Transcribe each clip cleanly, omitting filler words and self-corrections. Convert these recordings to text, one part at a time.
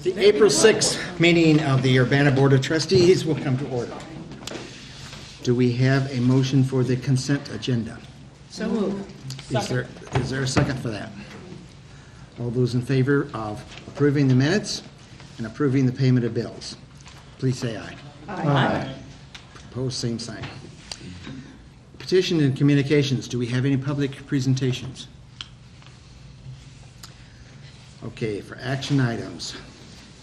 The April 6th meeting of the Urbana Board of Trustees will come to order. Do we have a motion for the consent agenda? So moved. Is there a second for that? All those in favor of approving the minutes and approving the payment of bills, please say aye. Aye. Opposed, same sign. Petition and communications, do we have any public presentations? Okay, for action items,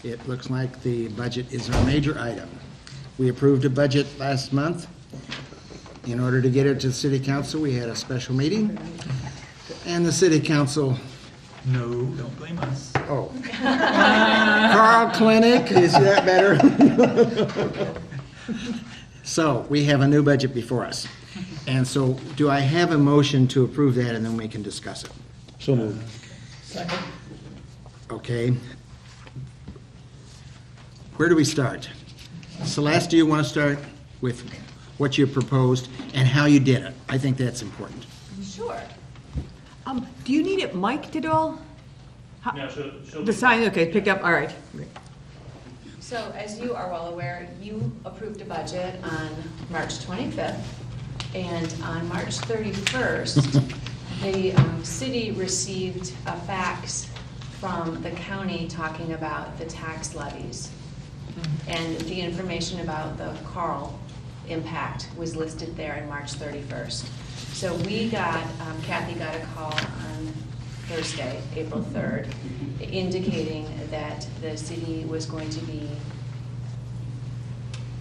it looks like the budget is our major item. We approved a budget last month. In order to get it to the city council, we had a special meeting, and the city council. No, don't blame us. Oh. Carl Clinic, is that better? So, we have a new budget before us. And so, do I have a motion to approve that, and then we can discuss it? So moved. Second. Okay. Where do we start? Celeste, do you want to start with what you proposed and how you did it? I think that's important. Sure. Do you need it mic'd at all? Yeah, she'll The sign, okay, pick up, all right. So as you are well aware, you approved a budget on March 25th, and on March 31st, the city received a fax from the county talking about the tax levies. And the information about the Carl impact was listed there in March 31st. So we got, Kathy got a call on Thursday, April 3rd, indicating that the city was going to be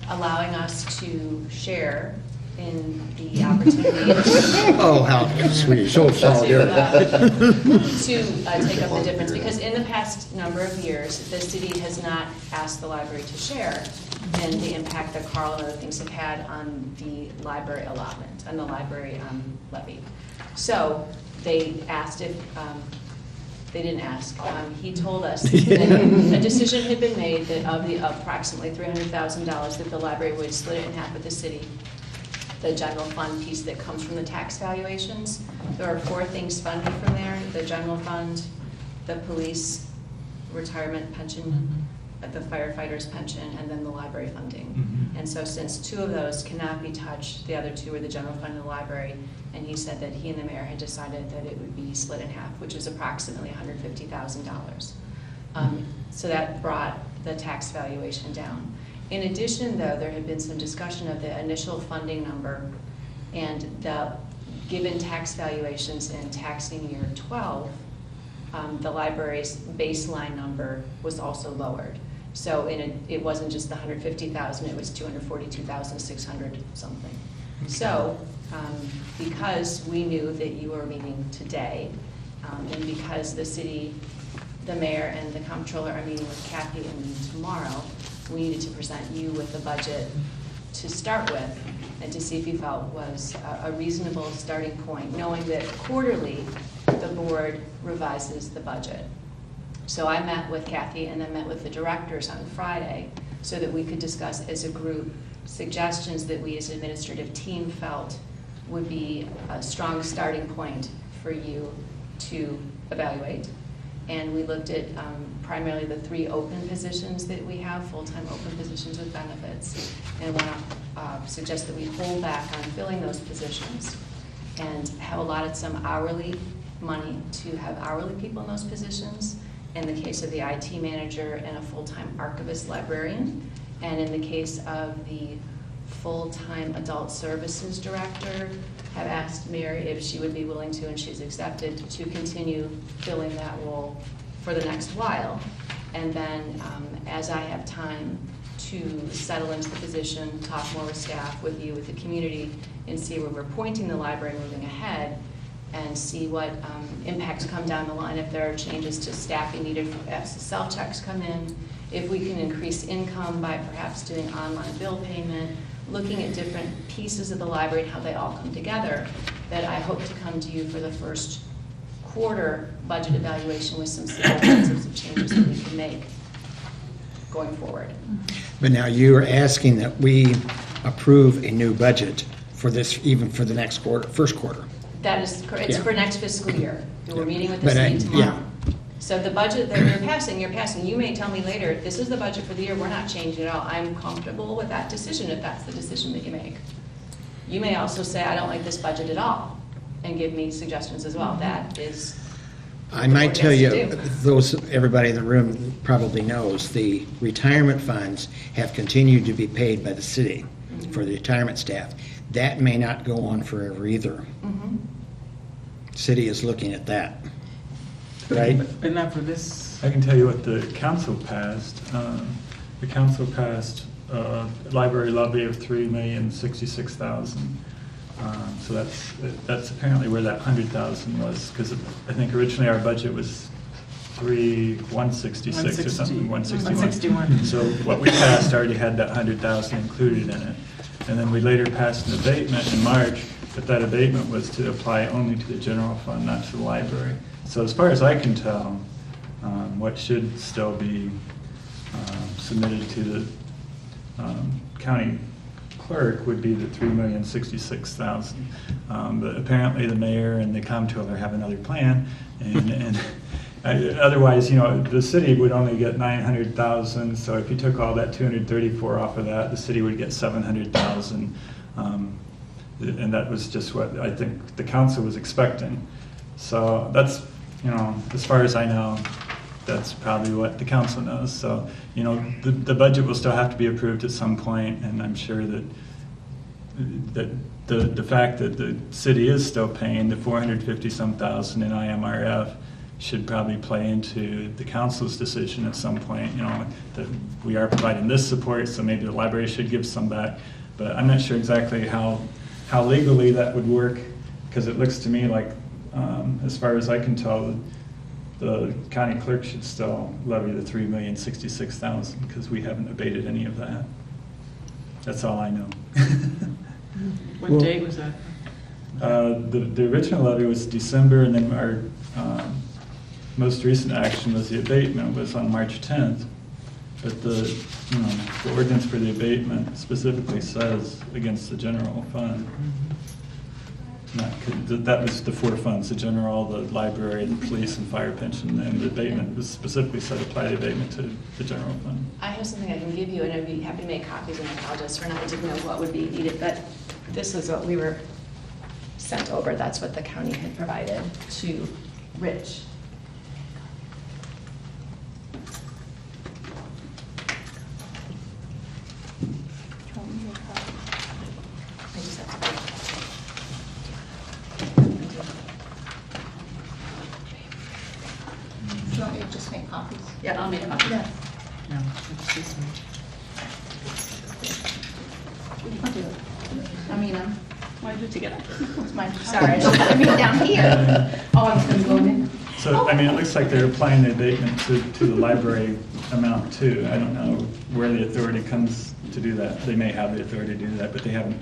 allowing us to share in the opportunity Oh, how sweet. So to take up the difference, because in the past number of years, the city has not asked the library to share in the impact that Carl and other things have had on the library allotment, on the library levy. So they asked if, they didn't ask, he told us that a decision had been made that of the approximately $300,000 that the library would split it in half with the city. The general fund piece that comes from the tax valuations. There are 4 things funded from there: the general fund, the police retirement pension, the firefighters pension, and then the library funding. And so since 2 of those cannot be touched, the other 2 are the general fund and the library, and he said that he and the mayor had decided that it would be split in half, which is approximately $150,000. So that brought the tax valuation down. In addition, though, there had been some discussion of the initial funding number, and the given tax valuations in taxing year 12, the library's baseline number was also lowered. So it wasn't just the $150,000; it was $242,600 something. So because we knew that you were meeting today, and because the city, the mayor, and the comptroller are meeting with Kathy and me tomorrow, we needed to present you with a budget to start with and to see if you felt was a reasonable starting point, knowing that quarterly the board revises the budget. So I met with Kathy and then met with the directors on Friday so that we could discuss as a group suggestions that we as an administrative team felt would be a strong starting point for you to evaluate. And we looked at primarily the 3 open positions that we have, full-time open positions with benefits, and want to suggest that we hold back on filling those positions and have allotted some hourly money to have hourly people in those positions, in the case of the IT manager and a full-time archivist librarian, and in the case of the full-time adult services director, have asked Mary if she would be willing to, and she's accepted, to continue filling that role for the next while. And then as I have time to settle into the position, talk more with staff, with you, with the community, and see where we're pointing the library moving ahead, and see what impacts come down the line, if there are changes to staffing needed for SSL checks come in, if we can increase income by perhaps doing online bill payment, looking at different pieces of the library and how they all come together, that I hope to come to you for the first quarter budget evaluation with some suggestions of changes that we can make going forward. But now you are asking that we approve a new budget for this, even for the next quarter, first quarter. That is correct. It's Yeah. for next fiscal year. We're meeting with the But city tomorrow. yeah, So the budget that you're passing, you may tell me later, this is the budget for the year, we're not changing it at all. I'm comfortable with that decision if that's the decision that you make. You may also say, I don't like this budget at all, and give me suggestions as well. That is. I might tell you, Gets to everybody in the room probably knows, the retirement funds have continued to be paid by the city for the retirement staff. That may not go on forever either. Mhm. City is looking at that, right? But not for this. I can tell you what the council passed. The council passed a library levy of $3,066,000. So that's apparently where that 100,000 was, because I think originally our budget was 166 or something, 161. So what we passed already had that 100,000 included in it. And then we later passed an abatement in March, but that abatement was to apply only to the general fund, not to the library. So as far as I can tell, what should still be submitted to the county clerk would be the $3,066,000. But apparently the mayor and the comptroller have another plan, and otherwise, the city would only get 900,000. So if you took all that 234 off of that, the city would get 700,000. And that was just what I think the council was expecting. So that's, as far as I know, that's probably what the council knows. So, the budget will still have to be approved at some point, and I'm sure that the fact that the city is still paying the 450-some thousand in IMRF should probably play into the council's decision at some point, that we are providing this support, so maybe the library should give some back. But I'm not sure exactly how legally that would work, because it looks to me like, as far as I can tell, the county clerk should still levy the $3,066,000, because we haven't abated any of that. That's all I know. What date was that? The original levy was December, and then our most recent action was the abatement was on March 10th. But the ordinance for the abatement specifically says against the general fund. That was the four funds: the general, the library, the police, and fire pension. And the abatement was specifically said apply the abatement to the general fund. I have something I can give you, and I'd be happy to make copies, and I apologize for not, I didn't know what would be needed, but this is what we were sent over. That's what the county had provided to Rich. I just have to. Do you want me to just make copies? Yeah, I'll make a copy. Yeah. No, it's this one. I'll do it. Why did you get up? It's my, Sorry. I mean, down here. Oh, I was going to go in. So, it looks like they're applying the abatement to the library amount too. I don't know where the authority comes to do that. They may have the authority to do that, but they haven't.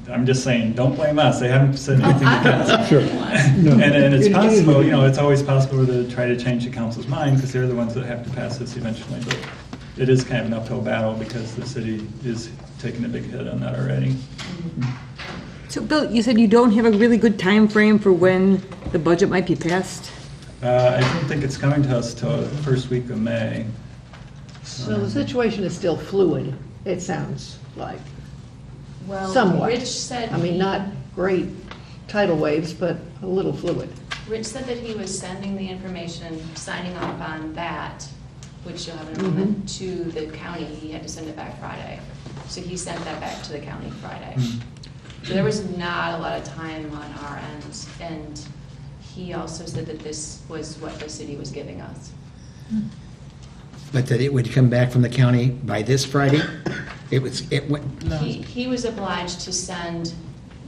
I'm just saying, don't blame us. They haven't said anything to council. Sure. And it's possible, it's always possible to try to change the council's mind, because they're the ones that have to pass this eventually. But it is kind of an uphill battle, because the city is taking a big hit on that already. So, Bill, you said you don't have a really good time frame for when the budget might be passed? I don't think it's coming to us till the first week of May. So the situation is still fluid, it sounds like. Well, Somewhat. Rich said. I mean, not great tidal waves, but a little fluid. Rich said that he was sending the information, signing off on that, which you'll have in a moment, to the county. He had to send it back Friday. So he sent that back to the county Friday. So there was not a lot of time on our end. And he also said that this was what the city was giving us. But that it would come back from the county by this Friday? It went, He was obliged to send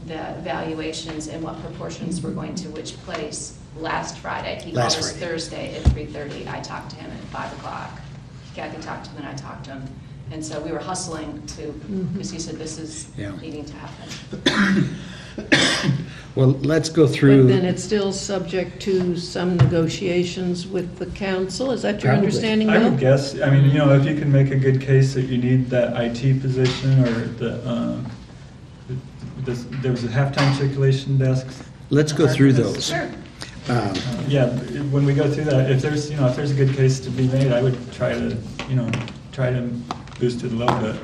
the evaluations and what proportions were going to which place last Friday. He called Last us Friday. Thursday at 3:30. I talked to him at 5 o'clock. Kathy talked to him and I talked to him. And so we were hustling to, because he said this is Yeah. needing to happen. well, let's go But through. then it's still subject to some negotiations with the council, is that your Probably. understanding, I Bill? would guess, if you can make a good case that you need that IT position, or there was a halftime circulation desk. Let's go through those. Sure. Yeah, when we go through that, if there's, if there's a good case to be made, I would try to, try to boost it a little bit.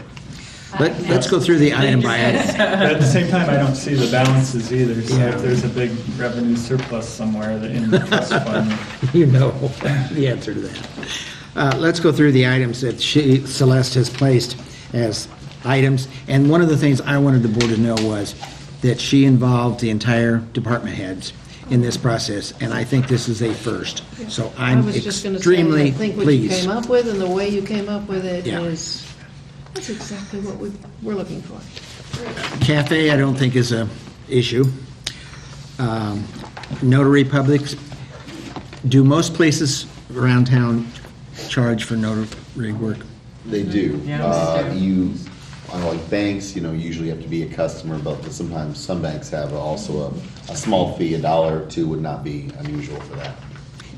Let's go through the item by item. But at the same time, I don't see the balances either, so Yeah. if there's a big revenue surplus somewhere that in the trust fund. You know the answer to that. Let's go through the items that Celeste has placed as items. And one of the things I wanted the board to know was that she involved the entire department heads in this process, and I think this is a first. So I I'm was just gonna say, extremely I think what you pleased. came up with and the way you came up with it Yeah. that's exactly what we're looking for. Cafe, I don't think is a issue. Notary publics, do most places around town charge for notary work? They do. Yeah, they do. Unlike banks, usually have to be a customer, but sometimes some banks have also a small fee, $1 or $2 would not be unusual for that.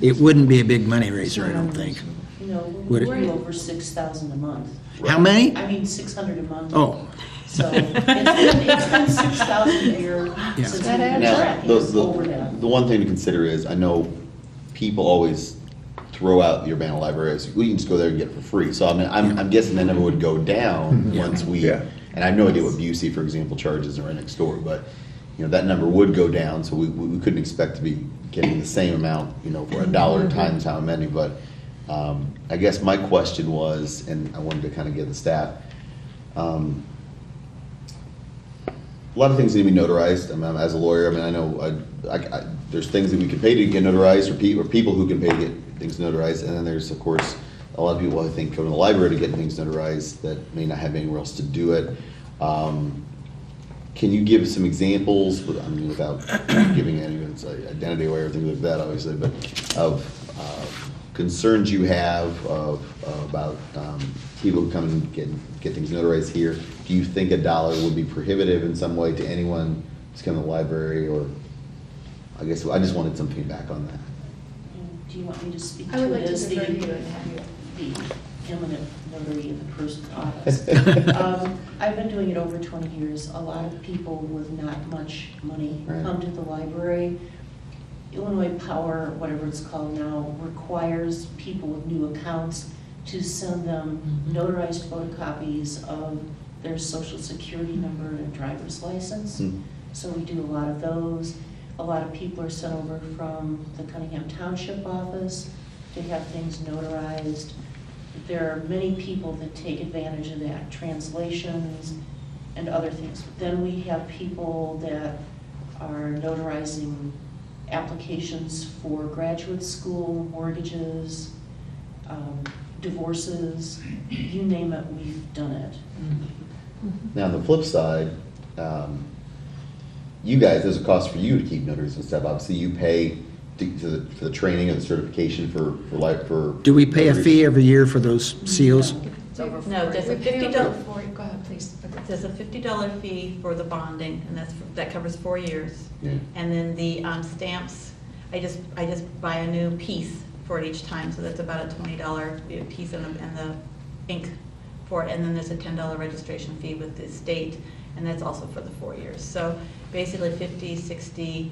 It wouldn't be a big money raiser, I don't think. No, Would we're it? over 6,000 a month. How many? I mean, 600 a month. Oh, So it's been 6,000 a year since That adds we've been Now, tracking, the, it's over that. the one thing to consider is, I know people always throw out the Urbana Library, as, we can just go there and get it for free. So I mean, I'm guessing that number would go down once we, and I have no idea what Busey, for example, charges right next door, but, that number would go down, so we couldn't expect to be getting the same amount, for $1 times how many, but I guess my question was, and I wanted to kind of get the staff, a lot of things need to be notarized. I mean, as a lawyer, I know there's things that we can pay to get notarized, or people who can pay to get things notarized, and then there's, of course, a lot of people, I think, come to the library to get things notarized that may not have anywhere else to do it. Can you give some examples, without giving anyone's identity away or things like that, obviously, but of concerns you have about people who come and get things notarized here? Do you think $1 would be prohibitive in some way to anyone who's come to the library, or I guess I just wanted some feedback on that. Do you want me to speak I would to like it to as defer to you and have you. the eminent notary in the person's office? I've been doing it over 20 years. A lot of people with not much money Right. come to the library. Illinois Power, whatever it's called now, requires people with new accounts to send them notarized photocopies of their social security number and driver's license. So we do a lot of those. A lot of people are sent over from the Cunningham Township office to have things notarized. There are many people that take advantage of that, translations and other things. Then we have people that are notarizing applications for graduate school, mortgages, divorces, you name it, we've done it. Now, on the flip side, you guys, there's a cost for you to keep notaries and stuff. Obviously, you pay for the training and the certification for. do we pay a notaries. fee every year for those seals? No, there's a We pay $50, over $40. Go ahead, please. there's a $50 fee for the bonding, and that covers 4 years. Yeah. And then the stamps, I just buy a new piece for it each time, so that's about a $20 piece and the ink for it. And then there's a $10 registration fee with the state, and that's also for the 4 years. So basically 50, 60,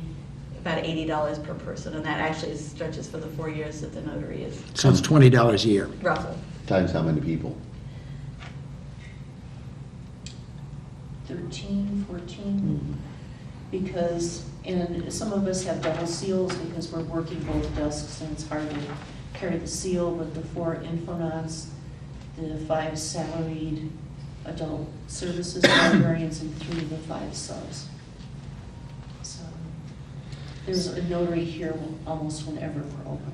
about $80 per person, and that actually stretches for the 4 years that the notary is So it's $20 a year. roughly. Times how many people? 13, 14, because, and some of us have double seals because we're working both desks and it's hard to carry the seal, but the 4 infonauts, the 5 salaried adult services librarians, and 3 of the 5 subs. So there's a notary here almost whenever we're open.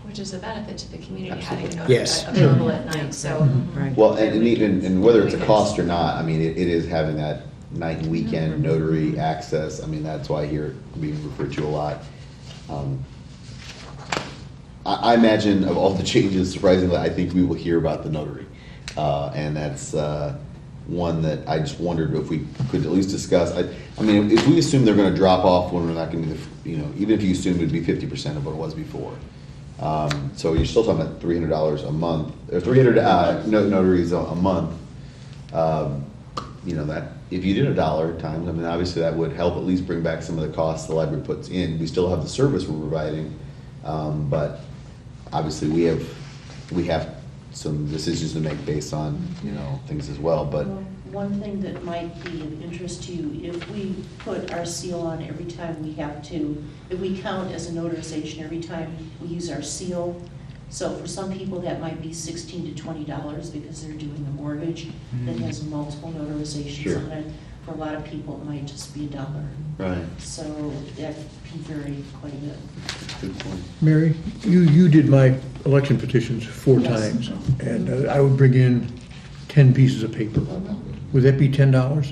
Which is a benefit to the community, having a Yes. notary available at night, so. Right. Well, and whether it's a cost or not, I mean, it is having that night and weekend notary access. I mean, that's why I hear it being referred to a lot. I imagine of all the changes, surprisingly, I think we will hear about the notary. And that's one that I just wondered if we could at least discuss. I mean, if we assume they're gonna drop off when we're not gonna be, even if you assume it'd be 50% of what it was before. So you're still talking about $300 a month, or 300 notaries a month. That if you did $1 times, I mean, obviously that would help at least bring back some of the costs the library puts in. We still have the service we're providing, but obviously we have some decisions to make based on, things as well, but. Well, one thing that might be of interest to you, if we put our seal on every time we have to, if we count as a notarization every time we use our seal, so for some people that might be $16 to $20 because they're doing a mortgage that has multiple notarizations Sure. on it. For a lot of people, it might just be $1. Right. So that can vary quite a bit. Good point. Mary, you did my election petitions 4 Yes. times, and I would bring in 10 pieces of paper. Would that be $10?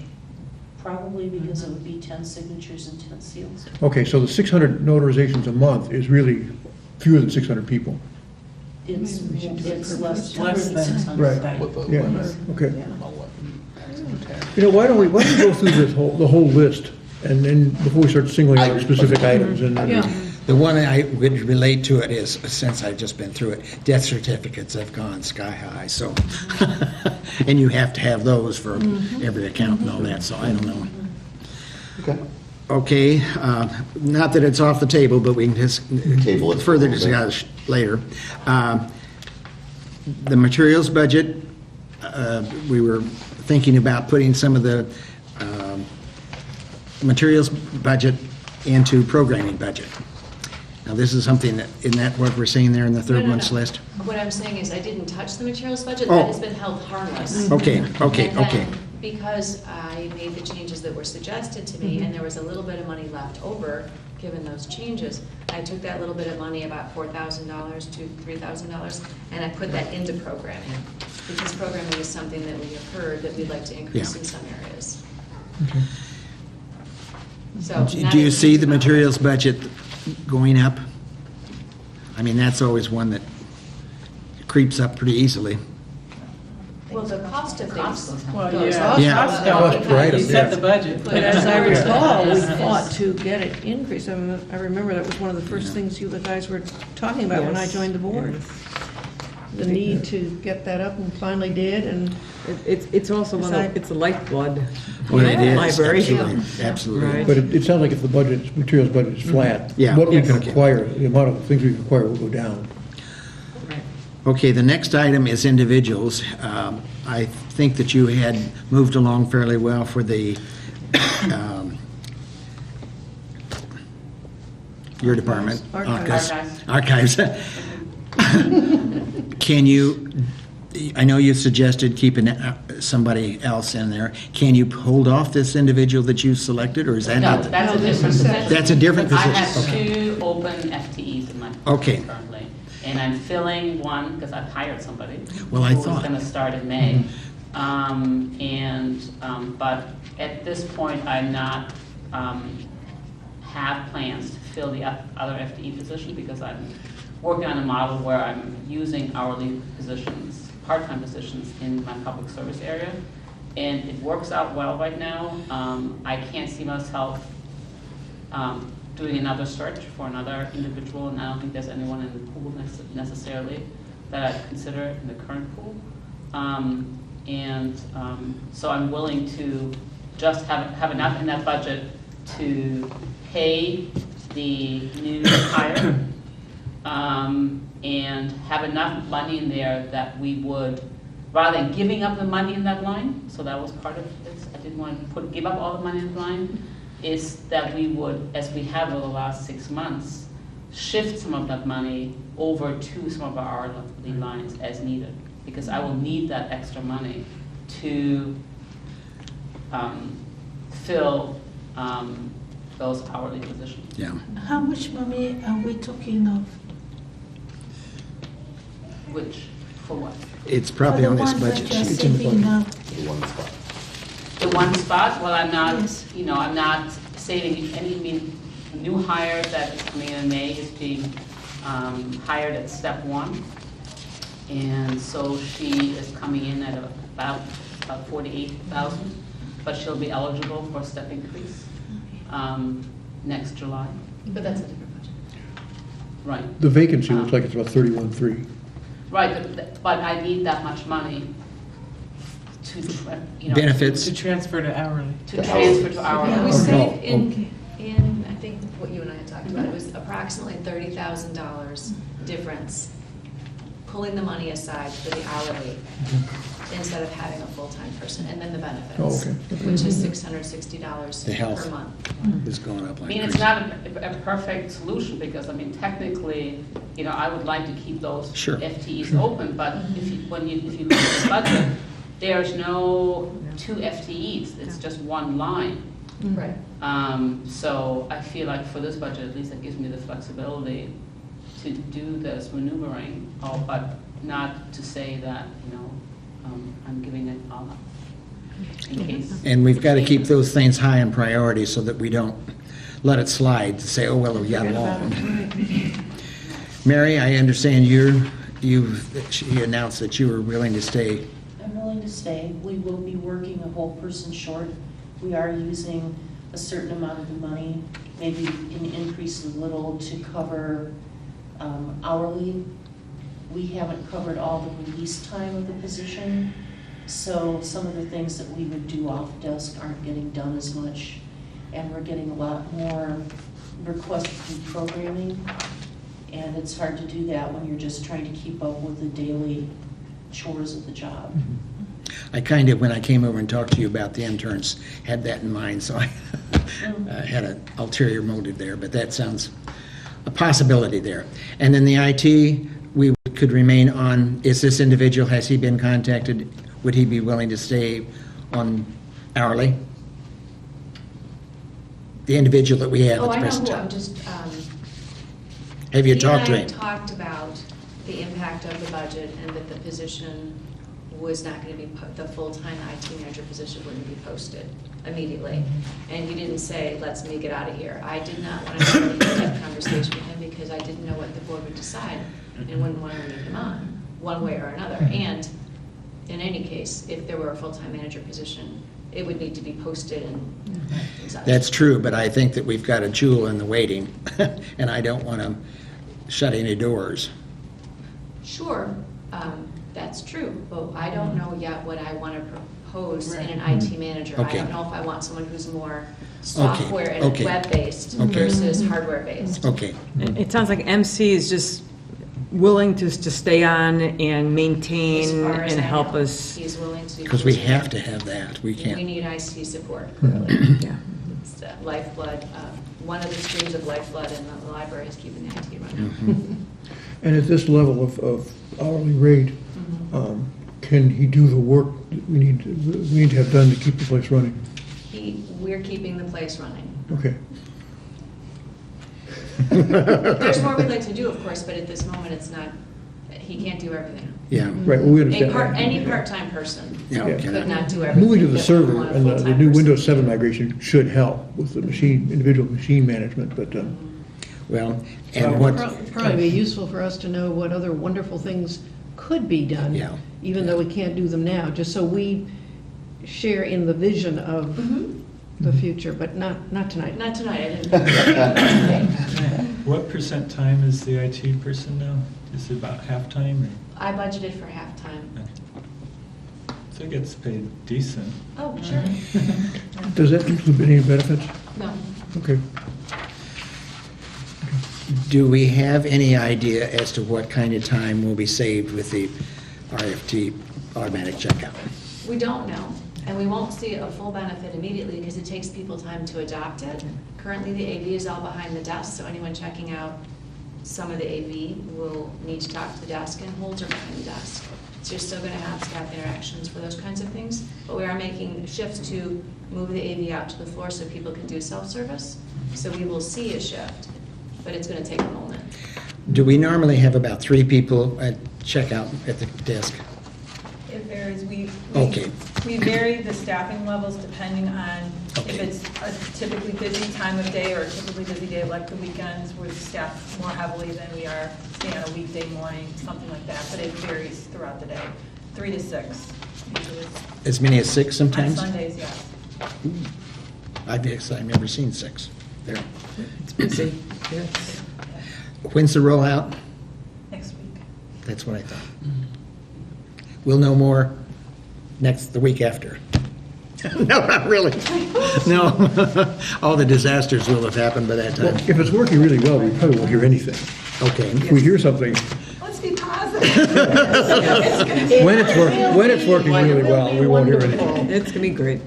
Probably because it would be 10 signatures and 10 seals. Okay, so the 600 notarizations a month is really fewer than 600 people. It's less Less than than. 600. Right. With the Yeah, limit. okay. Yeah. Why don't we go through the whole list, and then before we start singling out specific items, and Yeah. The one I would relate to it is, since I've just been through it, death certificates have gone sky high, so. And you have to have those for every account and all that, so I don't know. Okay. Okay, not that it's off the table, but we can just Table it for a further little bit. discuss later. The materials budget, we were thinking about putting some of the materials budget into programming budget. Now, this is something that, isn't that what we're seeing there in the third No. one's list? What I'm saying is I didn't touch the materials budget, Oh. that has been held harmless. Okay, And okay. then, because I made the changes that were suggested to me, and there was a little bit of money left over, given those changes, I took that little bit of money, about $4,000 to $3,000, and I put that into programming. Because programming is something that we have heard that we'd like to increase Yeah. in some areas. So. Do you see the materials budget going up? I mean, that's always one that creeps up pretty easily. Well, the cost of things. Well, goes yeah. up. Yeah. Cost per item, You set yeah. the budget. But as I recall, we Yes. fought to get it increased. I remember that was one of the first things you guys were talking about when I Yes. joined the board. The need to get that up, and finally did, and It's also one Aside- of, it's a lifeblood. Well, it is, Library. absolutely, absolutely. Right. But it sounds like if the budget, materials budget is flat, Yeah. what we Yes. can acquire, the amount of things we can acquire will go down. Okay, the next item is individuals. I think that you had moved along fairly well for the, your department. Archives. Archives. Can you, I know you suggested keeping somebody else in there. Can you hold off this individual that you selected, or is that No, not? that's a different position. That's a different I position, have okay. 2 open FTEs in my Okay. position currently. And I'm filling one because I've hired somebody. Well, I who's thought. going to start in May. But at this point, I'm not, have plans to fill the other FTE position because I'm working on a model where I'm using hourly positions, part-time positions in my public service area. And it works out well right now. I can't see myself doing another search for another individual, and I don't think there's anyone in the pool necessarily that I'd consider in the current pool. So I'm willing to just have enough in that budget to pay the new hire, and have enough money in there that we would, rather than giving up the money in that line, so that was part of this, I didn't want to give up all the money in the line, is that we would, as we have over the last 6 months, shift some of that money over to some of our hourly lines as needed, because I will need that extra money to fill those hourly positions. Yeah. How much money are we talking of? Which, for what? It's probably on this For budget the ones sheet. that you're saving now. The one spot. The one spot, well, I'm not, Yes. I'm not saving any new hire that is coming in May is being hired at step 1. And so she is coming in at about 48,000, but she'll be eligible for a step increase next July. But that's a different budget. Right. The vacancy looks like it's about 31.3. Right, but I need that much money Benefits. To transfer to hourly. To transfer to hourly. Yeah, we Oh, saved okay. in, I think what you and I had talked about, it was approximately $30,000 difference, pulling the money aside for the hourly instead of having a full-time person, and then the benefits. Oh, okay. Which is $660 The health. per month. Is going up I like mean, it's crazy. not a perfect solution, because, I mean, technically, I would like to keep those Sure. FTEs open, but if you look at the budget, there's no 2 FTEs, it's just one line. Right. So I feel like for this budget, at least it gives me the flexibility to do this maneuvering, but not to say that, I'm giving it all up in case. And we've got to keep those things high in priority so that we don't let it slide to say, oh, well, we got along. Mary, I understand she announced that you were willing to stay. I'm willing to stay. We will be working a whole person short. We are using a certain amount of the money, maybe can increase a little to cover hourly. We haven't covered all the release time of the position, so some of the things that we would do off desk aren't getting done as much, and we're getting a lot more requests to do programming, and it's hard to do that when you're just trying to keep up with the daily chores of the job. I kind of, when I came over and talked to you about the interns, had that in mind, so I had an ulterior motive there, but that sounds a possibility there. And then the IT, we could remain on, is this individual, has he been contacted? Would he be willing to stay on hourly? The individual that we have Oh, at the I know present who, time. I'm just, Have you talked to He him? and I talked about the impact of the budget and that the position was not going to be, the full-time IT manager position wouldn't be posted immediately. And he didn't say, let's make it out of here. I did not want to have any that conversation with him because I didn't know what the board would decide and wouldn't want to leave him on, one way or another. And in any case, if there were a full-time manager position, it would need to be posted and such. That's true, but I think that we've got a jewel in the waiting, and I don't want to shut any doors. Sure, that's true, but I don't know yet what I want to propose in an IT manager. I Okay. don't know if I want someone who's more software and okay. web-based Okay. versus hardware-based. Okay. It sounds like MC is just willing to stay on and As maintain far as and I help know, us. He's willing to. Because we have to have that. We We can't. need IT support, clearly. Yeah. It's the lifeblood, one of the streams of lifeblood in the library is keeping the IT running. Mhm. And at this level of hourly rate, can he do the work that we need to have done to keep the place running? We're keeping the place running. Okay. There's more we'd like to do, of course, but at this moment, it's not, he can't do everything. Yeah. Right, well, we understand that. Any part-time person Yeah, Yeah. okay. could not do everything. Moving to the but server want a and the full-time new person. Windows 7 migration should help with the individual machine management, but Well, and what, Probably be useful for us to know what other wonderful things could be done. Yeah. Even though we can't do them now, just so we share in the vision of the future, but not tonight. Not tonight, I didn't. What percent time is the IT person now? Is it about half-time? I budgeted for half-time. So it gets paid decent. Oh, sure. does that include any benefits? No. Okay. do we have any idea as to what kind of time will be saved with the RFT automatic checkout? We don't know, and we won't see a full benefit immediately because it takes people time to adopt it. Currently, the AV is all behind the desk, so anyone checking out some of the AV will need to talk to the desk, and holds are behind the desk. So you're still going to have staff interactions for those kinds of things, but we are making shifts to move the AV out to the floor so people can do self-service. So we will see a shift, but it's going to take a moment. Do we normally have about 3 people at checkout at the desk? It varies. Okay. We vary the staffing levels depending on if it's a typically busy time of day or a typically busy day like the weekends where we staff more heavily than we are, say, on a weekday morning, something like that. But it varies throughout the day, 3 to 6. Usually. As many as 6 sometimes? On Sundays, yes. I've never seen 6 there. It's busy, yes. When's the rollout? Next week. That's what I thought. We'll know more the week after. No, not really. No. All the disasters will have happened by that Well, time. if it's working really well, we probably won't hear anything. Okay. If we hear something, Let's be positive. when it's working really well, we won't hear anything. It's gonna be great.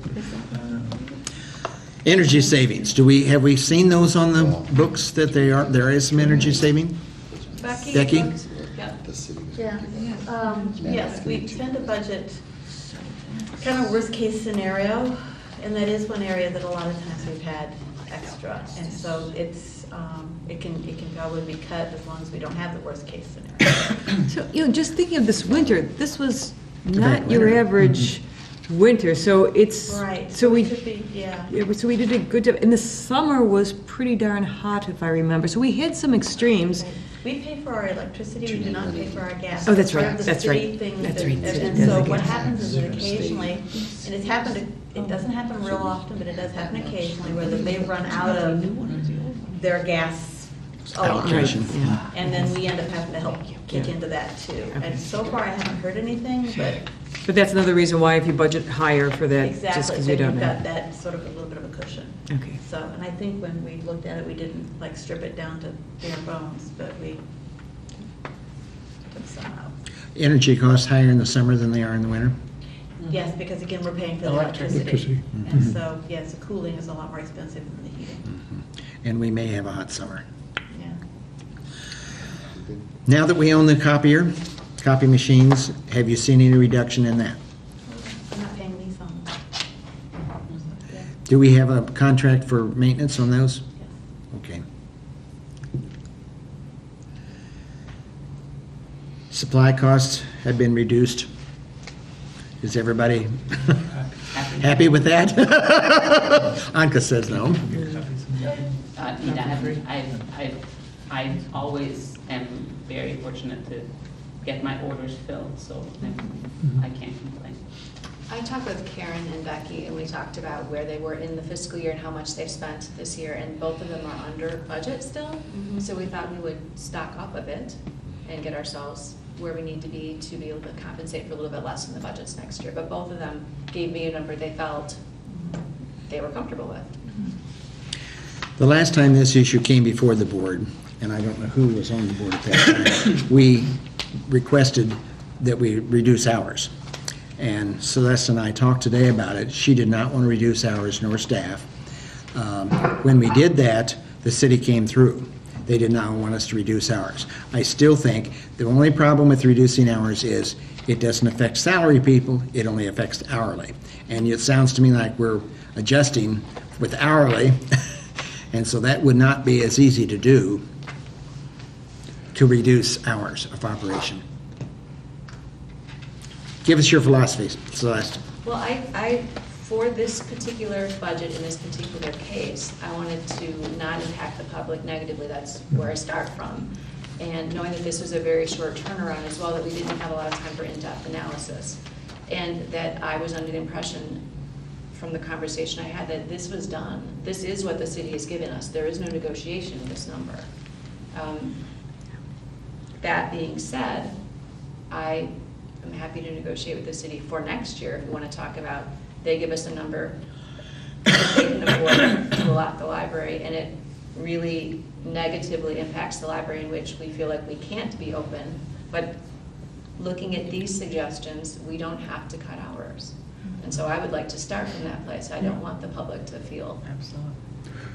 Energy savings, have we seen those on the books that there is some energy saving? Becky? Yep. The city. Yeah, yes, we tend to budget kind of worst-case scenario, and that is one area that a lot of times we've had extra. And so it's, it can probably be cut as long as we don't have the worst-case scenario. So, just thinking of this winter, this was bad not your winter. average winter, so it's. Right. So we, should be, yeah. yeah, so we did a good job, and the summer was pretty darn hot, if I remember, so we had some extremes. We pay for our electricity, we do not pay for our gas. Oh, that's Part right, of the that's city right, thing that's that- right. And That's so the what gas. happens is that occasionally, and it's happened, it doesn't happen real often, but it does happen occasionally, where they run out of their gas Allocation. Yeah. And then we end up having to help kick into that too. And so far, I haven't heard anything, but But that's another reason why if you budget higher for that, just exactly, because you then don't you've know. got that sort of a little bit of a cushion. Okay. So, and I think when we looked at it, we didn't like strip it down to bare bones, but we took some out. Energy costs higher in the summer than they are in the winter? Yes, because again, we're paying for the Electricity. electricity. Mhm. And so, yes, the cooling is a lot more expensive than the heating. And we may have a hot summer. Yeah. Now that we own the copier, copy machines, have you seen any reduction in that? I'm not paying lease on them. Yeah. Do we have a contract for maintenance on those? Okay. Supply costs have been reduced. Is everybody happy with that? Anka says no. I always am very fortunate to get my orders filled, so I can't complain. I talked with Karen and Becky, and we talked about where they were in the fiscal year and how much they've spent this year, and both of them are under budget still. So we thought we would stock up a bit and get ourselves where we need to be able to compensate for a little bit less in the budgets next year. But both of them gave me a number they felt they were comfortable with. The last time this issue came before the board, and I don't know who was on the board at that time, we requested that we reduce hours. And Celeste and I talked today about it. She did not want to reduce hours nor staff. When we did that, the city came through. They did not want us to reduce hours. I still think the only problem with reducing hours is it doesn't affect salary people, it only affects hourly. And it sounds to me like we're adjusting with hourly, and so that would not be as easy to do, to reduce hours of operation. Give us your philosophy, Celeste. Well, for this particular budget in this particular case, I wanted to not impact the public negatively. That's where I start from. And knowing that this was a very short turnaround as well, that we didn't have a lot of time for in-depth analysis. And that I was under the impression from the conversation I had that this was done. This is what the city has given us. There is no negotiation with this number. That being said, I am happy to negotiate with the city for next year if we want to talk about, they give us a number that they can afford to allot the library, and it really negatively impacts the library in which we feel like we can't be open. But looking at these suggestions, we don't have to cut hours. And so I would like to start from that place. I don't want the public to feel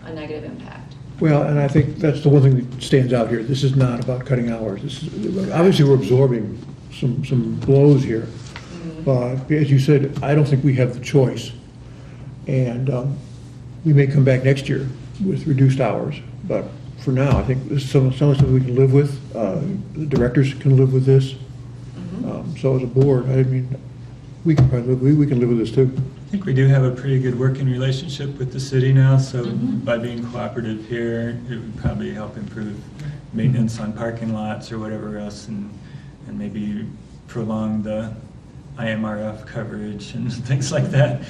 a negative impact. Well, and I think that's the one thing that stands out here. This is not about cutting hours. This is, obviously, we're absorbing some blows here. But as you said, I don't think we have the choice. And we may come back next year with reduced hours. But for now, I think this is something we can live with. The directors can live with this. So as a board, I mean, we can probably we can live with this too. I think we do have a pretty good working relationship with the city now, so by being cooperative here, it would probably help improve maintenance on parking lots or whatever else, and maybe prolong the IMRF coverage and things like that.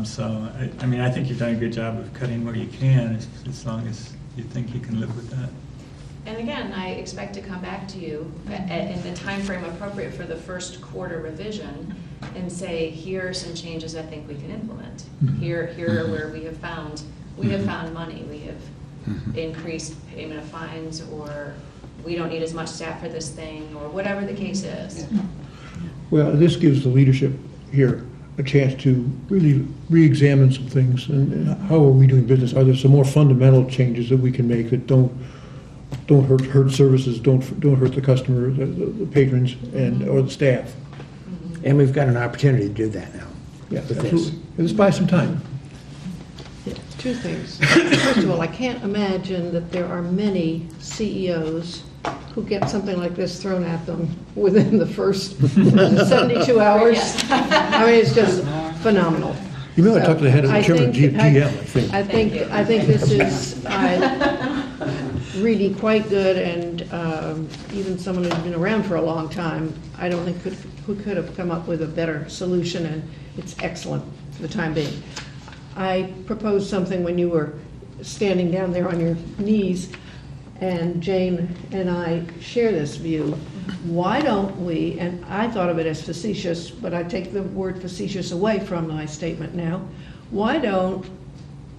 So, I mean, I think you've done a good job of cutting where you can, as long as you think you can live with that. And again, I expect to come back to you in the time frame appropriate for the first quarter revision and say, here are some changes I think we can implement. Here are where we have found money. We have increased payment of fines, or we don't need as much staff for this thing, or whatever the case is. Well, this gives the leadership here a chance to really re-examine some things, and how are we doing business? Are there some more fundamental changes that we can make that don't hurt services, don't hurt the customer, the patrons, or the staff? And we've got an opportunity to do that now. Yeah, with this. absolutely. Let's buy some time. Two things. First of all, I can't imagine that there are many CEOs who get something like this thrown at them within the first 72 hours. I mean, it's just phenomenal. You may want to talk to the head of the chairman of GM, I think. I think this is really quite good, and even someone who's been around for a long time, I don't think who could have come up with a better solution, and it's excellent for the time being. I proposed something when you were standing down there on your knees, and Jane and I share this view. Why don't we, and I thought of it as facetious, but I take the word facetious away from my statement now. Why don't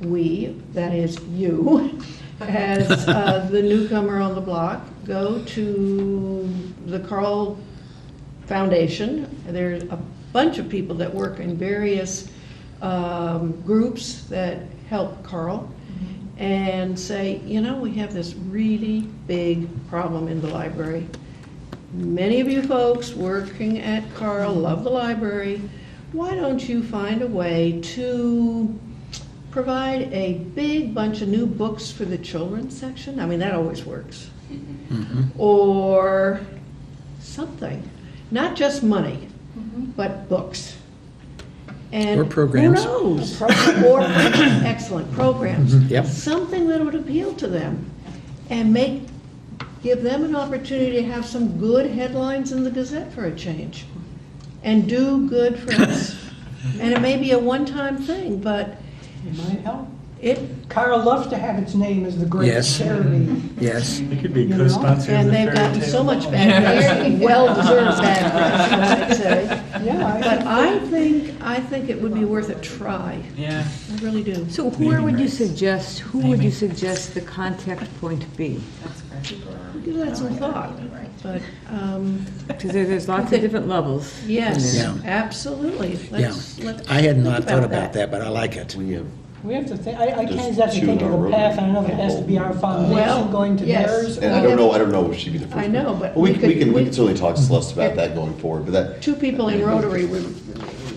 we, that is you, as the newcomer on the block, go to the Carl Foundation? There's a bunch of people that work in various groups that help Carl, and say, you know, we have this really big problem in the library. Many of you folks working at Carl love the library. Why don't you find a way to provide a big bunch of new books for the children's section? I mean, that always works. Or something. Not just money, but books. And or programs. Who knows? Or excellent programs. Yep. Something that would appeal to them, and give them an opportunity to have some good headlines in the Gazette for a change, and do good for us. And it may be a one-time thing, but It might help. it. Carl loves to have its name as the great Yes. charity. Yes. It could be You know, co-sponsored. And they've gotten so much bad press, well-deserved bad press, I would say. Yeah, But I think it would be worth a try. Yeah. I really do. So where would you suggest, the contact point be? Give that some thought, but, Because there's lots of different levels. yes, Yeah. absolutely. Yeah. Let's I had think not thought about that, but I like it. we have to think, I Just can't exactly two think in of a a row. path, I don't know if it has to be our Well, foundation going to yes. theirs. And I don't know if she'd be the first. I know, but We we could- can certainly talk to Celeste about that going forward, but that. Two people in Rotary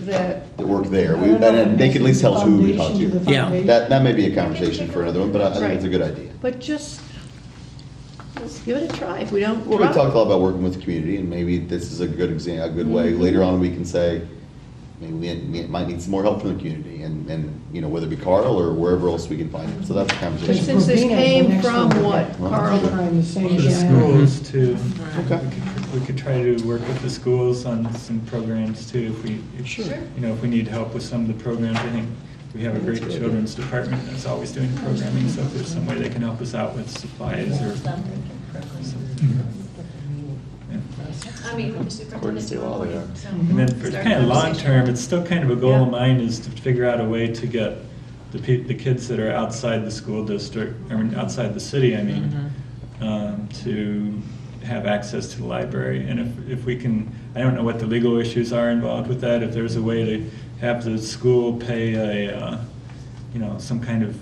that, work there, I don't know if and they can at least tell us who we talk foundation to. the Yeah. foundation. That may be a conversation for another one, but I think it's a good idea. but just, let's give it a try. If we don't Well, we try, talked a lot about working with the community, and maybe this is a good example, a good way. Later on, we can say, maybe we might need some more help from the community, and you know, whether it be Carl or wherever else we can find it. So that's a but conversation. since this Urbana, the came next from one. what, Carl? Trying the same For the thing. schools too. Okay. We could try to work with the schools on some programs too, Sure. you know, if we need help with some of the programs. I think we have a great children's department that's always doing programming, so if there's some way they can help us out with supplies or something. Yeah. I mean, the superintendent. state law, they are. So, And then for start kind of long conversation. term, it's still kind of a goal Yeah. of mine is to figure out a way to get the kids that are outside the school district, or outside the city, I mean, to have access to the library. And if we can, I don't know what the legal issues are involved with that, if there's a way to have the school pay a, you know, some kind of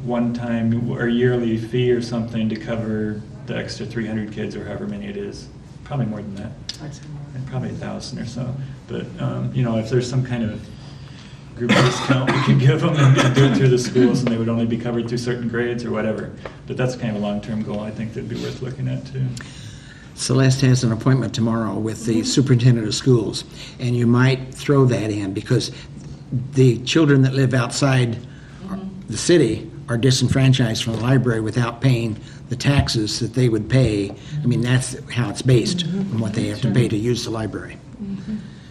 one-time or yearly fee or something to cover the extra 300 kids or however many it is, probably more than that. And probably 1,000 or so. But, you know, if there's some kind of group discount we could give them and do it through the schools, and they would only be covered through certain grades or whatever. But that's kind of a long-term goal I think that'd be worth looking at too. Celeste has an appointment tomorrow with the superintendent of schools, and you might throw that in, because the children that live outside the city are disenfranchised from the library without paying the taxes that they would pay. I mean, that's how it's based, on what they have to pay to use the library.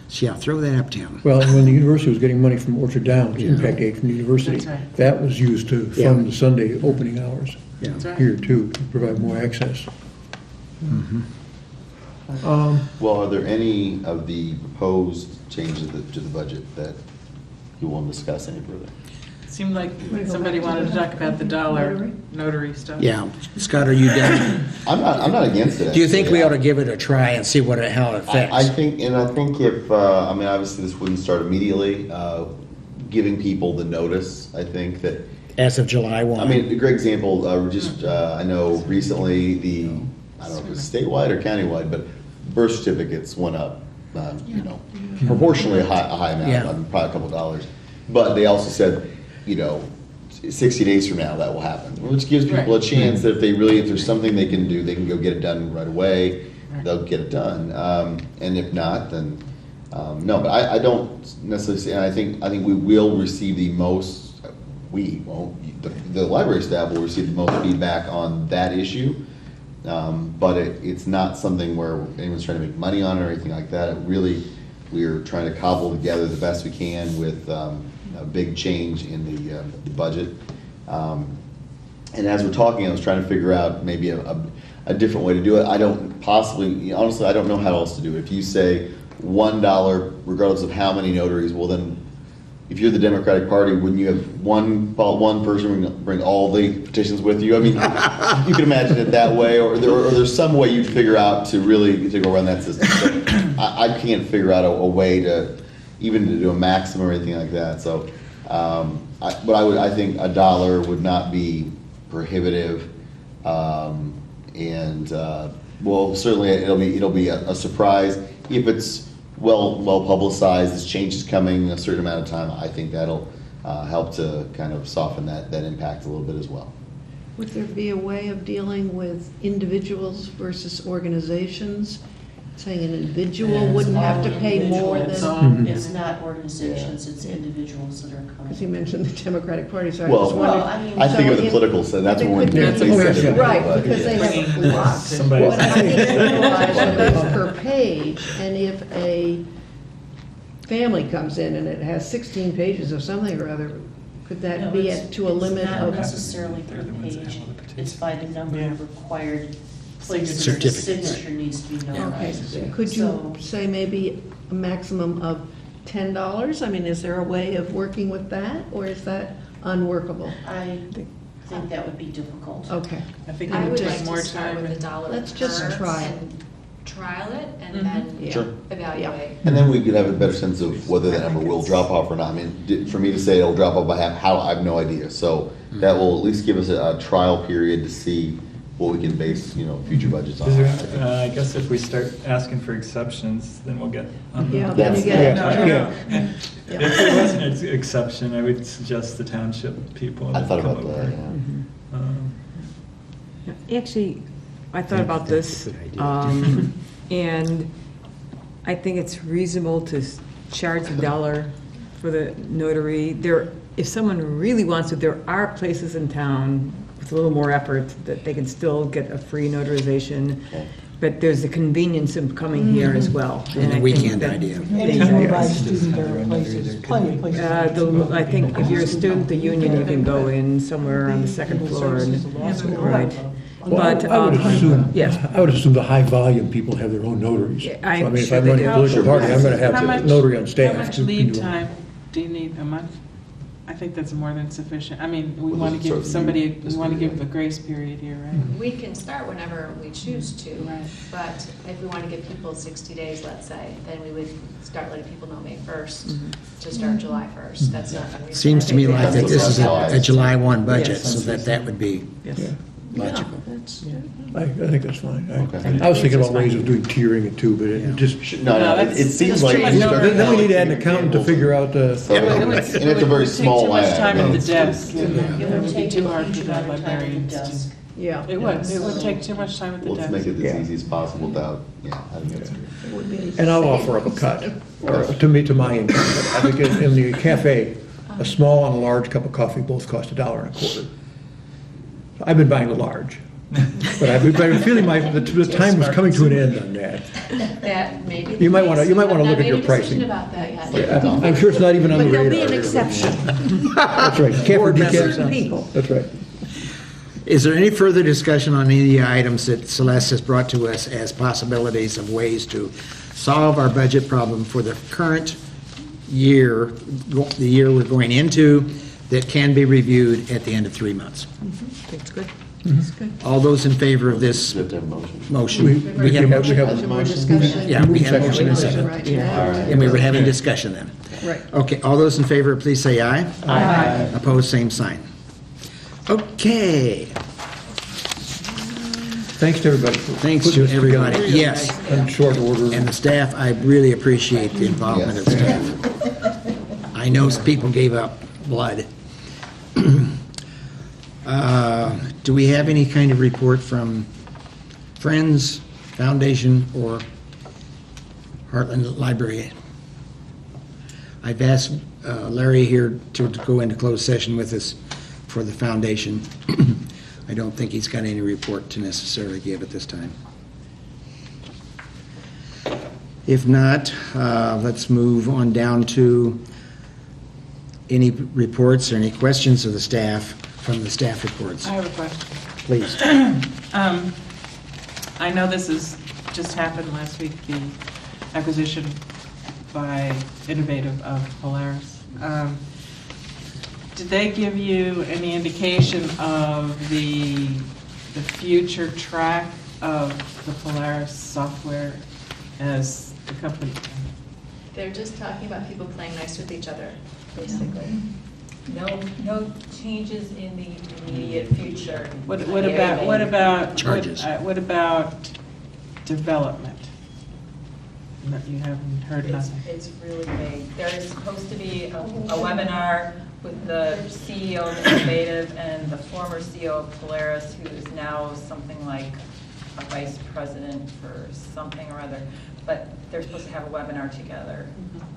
So yeah, throw that up to him. Well, and when the university was getting money from Orchard Downs, impact aid from the university, That's right. that was used to Yeah. fund the Sunday opening hours Yeah. here too, to provide more access. Well, are there any of the proposed changes to the budget that you want to discuss any further? Seemed like somebody wanted to talk about the dollar notary stuff. Yeah, Scott, are you done? I'm not against it. Do you think we actually. ought to give it a try and see how it affects? I think if, I mean, obviously this wouldn't start immediately, giving people the notice, I think that. As of July 1. I mean, a great example, I know recently I don't know if it was statewide or countywide, but birth certificates went up, proportionally a high amount, Yeah. probably a couple dollars. But they also said, 60 days from now that will happen, which gives people a chance that if there's something they can do, they can go get it done right away, they'll get it done. And if not, then, no, but I don't necessarily say, and I think we will receive the most, we won't, the library staff will receive the most feedback on that issue. But it's not something where anyone's trying to make money on it or anything like that. We're trying to cobble together the best we can with a big change in the budget. And as we're talking, I was trying to figure out maybe a different way to do it. Honestly, I don't know how else to do it. If you say $1, regardless of how many notaries, well then, if you're the Democratic Party, wouldn't you have one person bring all the petitions with you? I mean, you can imagine it that way, or there's some way you'd figure out to go around that system. So I can't figure out a way to do a maximum or anything like that. So, I think $1 would not be prohibitive, and certainly it'll be a surprise if it's well publicized. This change is coming in a certain amount of time. I think that'll help to kind of soften that impact a little bit as well. Would there be a way of dealing with individuals versus organizations? Saying an individual wouldn't have to pay more than... It's not organizations, it's individuals that are coming. Because you mentioned the Democratic Party, so I just wondered... I think of the political side, that's when right, because they have a lot. But I didn't realize that it's per page, and if a family comes in and it has 16 pages of something or other, could that be to a limit It's not of... necessarily per page, it's by the number of required places the Certificates. signature needs to be Okay, notarized. could you say maybe a maximum of $10? I mean, is there a way of working with that, or is that unworkable? I think that would be difficult. Okay. I think it I would would take like more to start time. with $1 Let's just per try it. and trial it and Mhm. then Sure. evaluate. And then we could have a better sense of whether that number will drop off or not. I mean, for me to say it'll drop off by half, I have no idea. So that will at least give us a trial period to see what we can base, future budgets on. I guess if we start asking for exceptions, then we'll get on the. Yeah, then you get it. If there was an exception, I would suggest the township people. I thought come about that, over. yeah. Actually, I thought about That's this, a good idea. and I think it's reasonable to charge $1 for the notary. If someone really wants to, there are places in town with a little more effort that they can still get a free notarization, but there's the convenience of coming here as well. And the I think weekend that- idea. Any notarized student, there are places, plenty of places. I think if you're a student, the union, you can go in somewhere on the second floor, right. But, I would assume, yes. I would assume the high volume people have their own notaries. Yeah, So, I mean, if sure I'm they running a do. political party, I'm gonna How have much- a notary on staff. How much to lead do- time do you need? A month? I think that's more than sufficient. I mean, we Well, want to this give starts somebody, this we want to week, give yeah. a grace period here, right? We can start whenever we choose to, Right. but if we want to give people 60 days, let's say, then we would start letting people know May 1st to start July 1st. That's not unreasonable. Seems to me like that this is a July 1 budget, Yes. so that would be Yes. logical. I think that's fine. Okay. I was thinking about ways of doing tiering it too, but it just, No, No, it seems that's like. too much we over. start then we need to add an accountant to figure out the... So, It would- and it's a very small It would take too much time item. at the desk. It It would would be take too a hard huge for the amount of time at librarians the to. desk. Yeah. It would take too much time at the Let's desk. make it Yeah. as easy as possible without, I think that's good. It would be And I'll offer up a cut, or to my income. I think in the cafe, a small and a large cup of coffee both cost $1.25. I've been buying the large, but I've been feeling the time was coming to an end on that. That may be the You might case. wanna We have look not at your made a decision pricing. about that yet. Yeah, I'm sure it's not even on the But radar. there'll be an exception That's right. Can't Board forget members. that. people. That's right. Is there any further discussion on any of the items that Celeste has brought to us as possibilities of ways to solve our budget problem for the current year, the year we're going into, that can be reviewed at the end of 3 months? That's good. All those in favor of this We have to have a motion. motion? We had a have- we motion. have- More discussion. Yeah, we had a motion and a second. Right. And we were having discussion then. Right. Okay, all those in favor, please say aye. Aye. Opposed, same sign. Okay, Thanks to everybody. for thanks putting to this everybody. together Yes, In short order. and the staff, I really appreciate the involvement of the staff. I know people gave up blood. Do we have any kind of report from Friends, Foundation, or Heartland Library? I've asked Larry here to go into closed session with us for the foundation. I don't think he's got any report to necessarily give at this time. If not, let's move on down to any reports or any questions of the staff from the staff reports. I have a question. Please. I know this just happened last week, the acquisition by Innovative of Polaris. Did they give you any indication of the future track of the Polaris software as the company? They're just talking about people playing nice with each other, basically. No changes in the immediate future. What about Charges. What about development? No, you haven't heard nothing. It's really vague. There is supposed to be a webinar with the CEO of Innovative and the former CEO of Polaris, who is now something like a vice president for something or other. But they're supposed to have a webinar together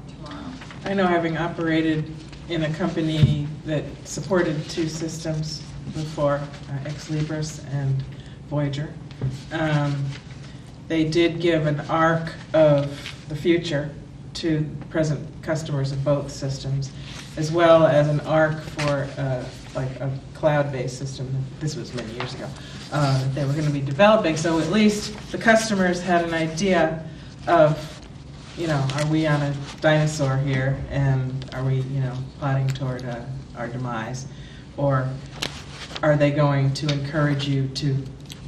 tomorrow. I know, having operated in a company that supported two systems before, Ex Libris and Voyager, they did give an arc of the future to present customers of both systems, as well as an arc for like a cloud-based system. This was many years ago. They were going to be developing, so at least the customers had an idea of, are we on a dinosaur here, and are we, plotting toward our demise, or are they going to encourage you to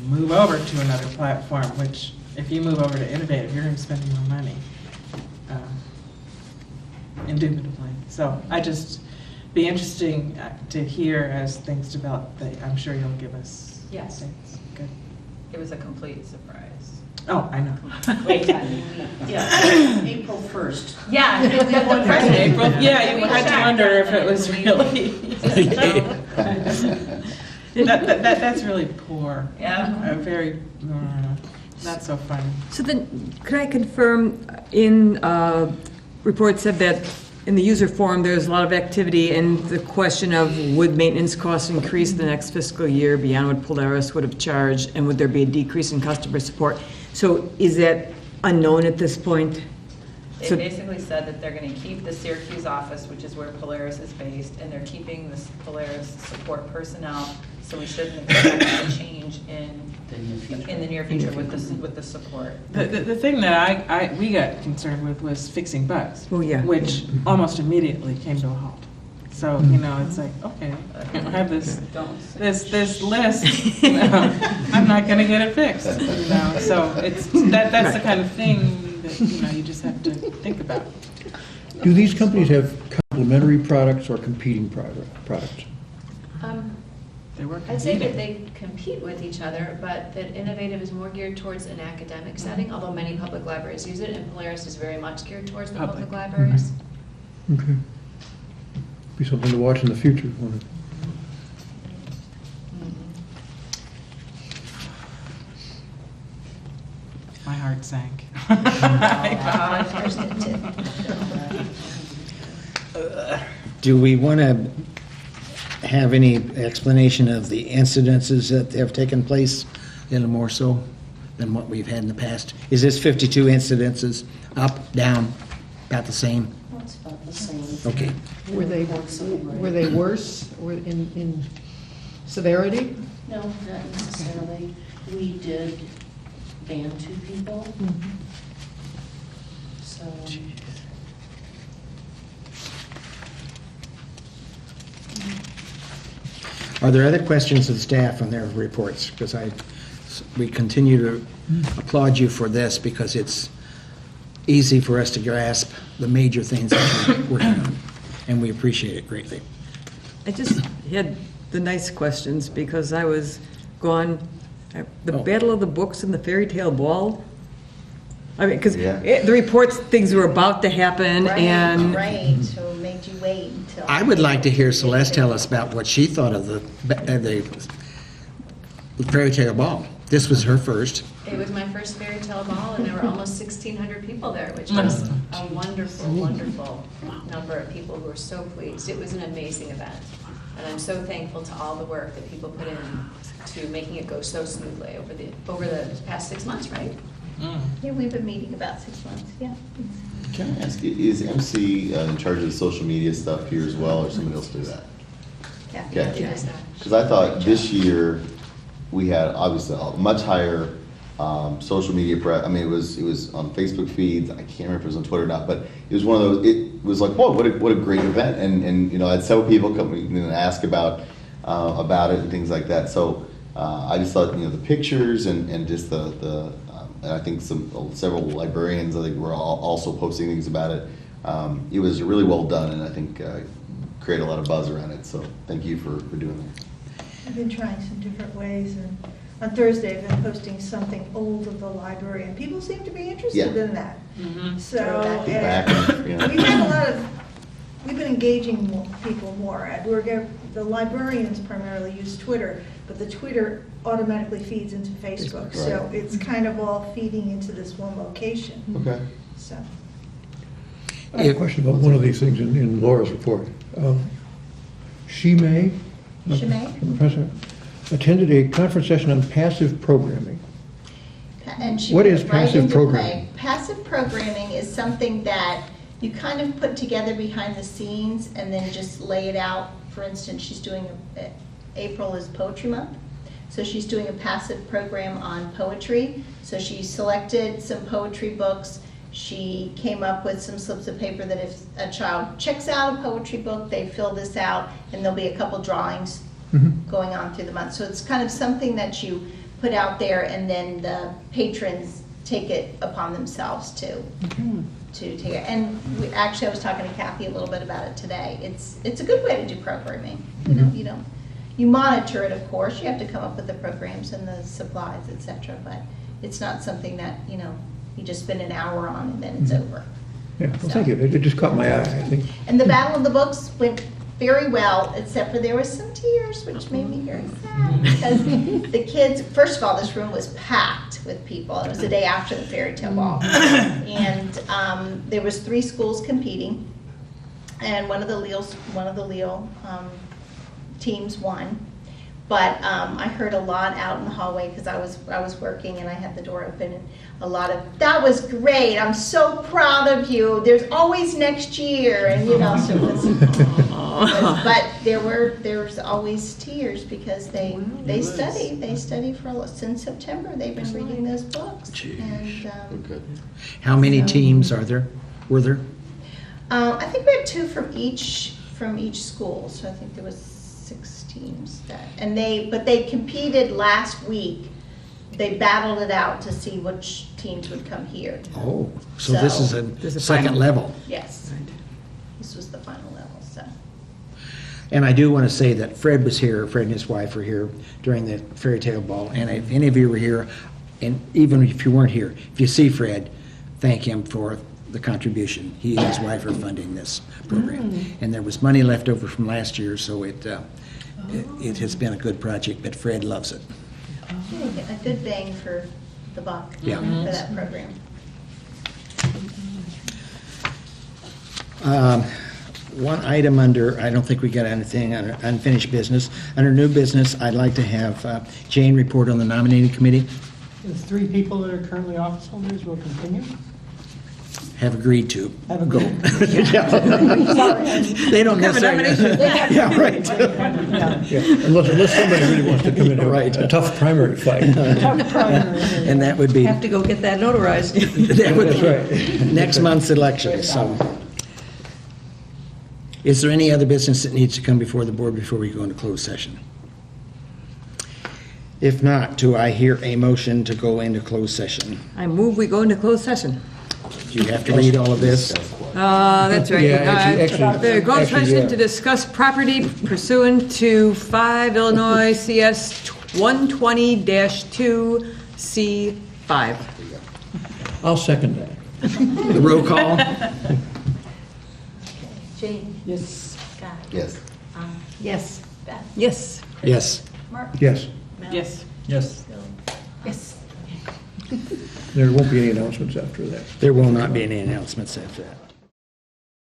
move over to another platform? Which, if you move over to Innovative, you're going to spend more money, indubitably. So I just be interesting to hear as things develop. I'm sure you'll give us. Yes. Things. Good. It was a complete surprise. Oh, I know. Yeah, April 1st. Yeah. April. Yeah, you had to wonder if it was really. That's really poor. Yeah. Very, not so funny. So then, could I confirm, in report said that in the user forum, there's a lot of activity, and the question of would maintenance costs increase the next fiscal year beyond what Polaris would have charged, and would there be a decrease in customer support? So is that unknown at this point? They So- basically said that they're going to keep the Syracuse office, which is where Polaris is based, and they're keeping the Polaris support personnel, so we shouldn't expect a change in the near future with the support. The thing that we got concerned with was fixing bugs. Oh, yeah. Which almost immediately came to a halt. So, it's like, okay, I have this list, I'm not gonna get it fixed, So that's the kind of thing that, you just have to think about. Do these companies have complementary products or competing products? They were I'd say that competing. they compete with each other, but that Innovative is more geared towards an academic setting, although many public libraries use it, and Polaris is very much geared towards the public libraries. Okay. Be something to watch in the future. won't it? My heart sank. Do we want to have any explanation of the incidences that have taken place, a little more so than what we've had in the past? Is this 52 incidences, up, down, about the same? Well, it's about the same. Okay. Were they worse or in severity? No, not necessarily. We did ban 2 people. So. Are there other questions of the staff on their reports? Because we continue to applaud you for this because it's easy for us to grasp the major things that you're working on, and we appreciate it greatly. I just had the nice questions because I was gone, the Battle of the Books and the Fairy Tale Ball. I mean, because the reports, things were about to happen, and Right, so made you wait until. I would like to hear Celeste tell us about what she thought of the Fairy Tale Ball. This was her first. It was my first fairy tale ball, and there were almost 1,600 people there, which was a wonderful, wonderful number of people who were so pleased. It was an amazing event, and I'm so thankful to all the work that people put in to making it go so smoothly over the past 6 months, right? Yeah, we've been meeting about 6 months, yeah. Can I ask, is MC in charge of the social media stuff here as well, or somebody else do that? Yeah. Okay. It is that. Because I thought this year, we had obviously a much higher social media I mean, it was on Facebook feeds. I can't remember if it was on Twitter or not, but it was one of those. It was like, whoa, what a great event! And you know, I had several people come and ask about it and things like that. So I just thought, you know, the pictures and just the and I think several librarians, I think, were also posting things about it. It was really well done, and I think created a lot of buzz around it. So thank you for doing that. I've been trying some different ways, and on Thursday I've been posting something old of the library, and people seem to be interested in that. So we've been engaging people more. The librarians primarily use Twitter, but the Twitter automatically feeds into Facebook, so it's kind of all feeding into this one location. Okay. So. I have a question about one of these things in Laura's report. She Professor attended a conference session on passive programming. And she What is went right passive into programming? play. Passive programming is something that you kind of put together behind the scenes and then just lay it out. For instance, she's doing, April is Poetry Month, so she's doing a passive program on poetry. So she selected some poetry books. She came up with some slips of paper that if a child checks out a poetry book, they fill this out, and there'll be a couple drawings going on through the month. So it's kind of something that you put out there, and then the patrons take it upon themselves to take it. And actually, I was talking to Kathy a little bit about it today. It's a good way to do programming. You monitor it, of course. You have to come up with the programs and the supplies, etc. But it's not something that you just spend an hour on and then it's over. Yeah, well, thank you. It just caught my eye, I think. And the Battle of the Books went very well, except for there was some tears, which made me very sad. Because the kids, first of all, this room was packed with people. It was the day after the fairy tale ball. And there was 3 schools competing. And one of the Leo teams won. But I heard a lot out in the hallway because I was working and I had the door open, and a lot of, that was great, I'm so proud of you, there's always next year, and so it was, but there was always tears because they study since September, they've been reading those books. And How many teams were there? I think we had 2 from each school, so I think there was 6 teams but they competed last week. They battled it out to see which teams would come here. Oh, so this is a second level. Yes. This was the final level, so. And I do want to say that Fred and his wife were here during the fairy tale ball, and if any of you were here, and even if you weren't here, if you see Fred, thank him for the contribution. He and his wife are funding this program. And there was money left over from last year, so it has been a good project, but Fred loves it. A good bang for the buck for that program. One item under, I don't think we got anything under unfinished business. Under new business, I'd like to have Jane report on the nominating committee. The 3 people that are currently office holders will continue? have agreed to Have a go. go. They don't necessarily. Yeah, right. Yeah, unless somebody really wants to come in and Right. have a tough primary fight. And that would be, Have to go get that notarized. that would That's be right. next month's election, so. Is there any other business that needs to come before the board before we go into closed session? If not, do I hear a motion to go into closed session? I move we go into closed session. Do you have to read all of this? That's right. Yeah, actually, The closed yeah. session to discuss property pursuant to 5 Illinois CS 120-2C5. I'll second that. The roll call? Jane, Yes. Scott, Yes. Yes. Beth, Yes. Yes. Mark, Yes, Mel. Yes. Yes. Bill. Yes. there won't be any announcements after that. There will not be any announcements after that.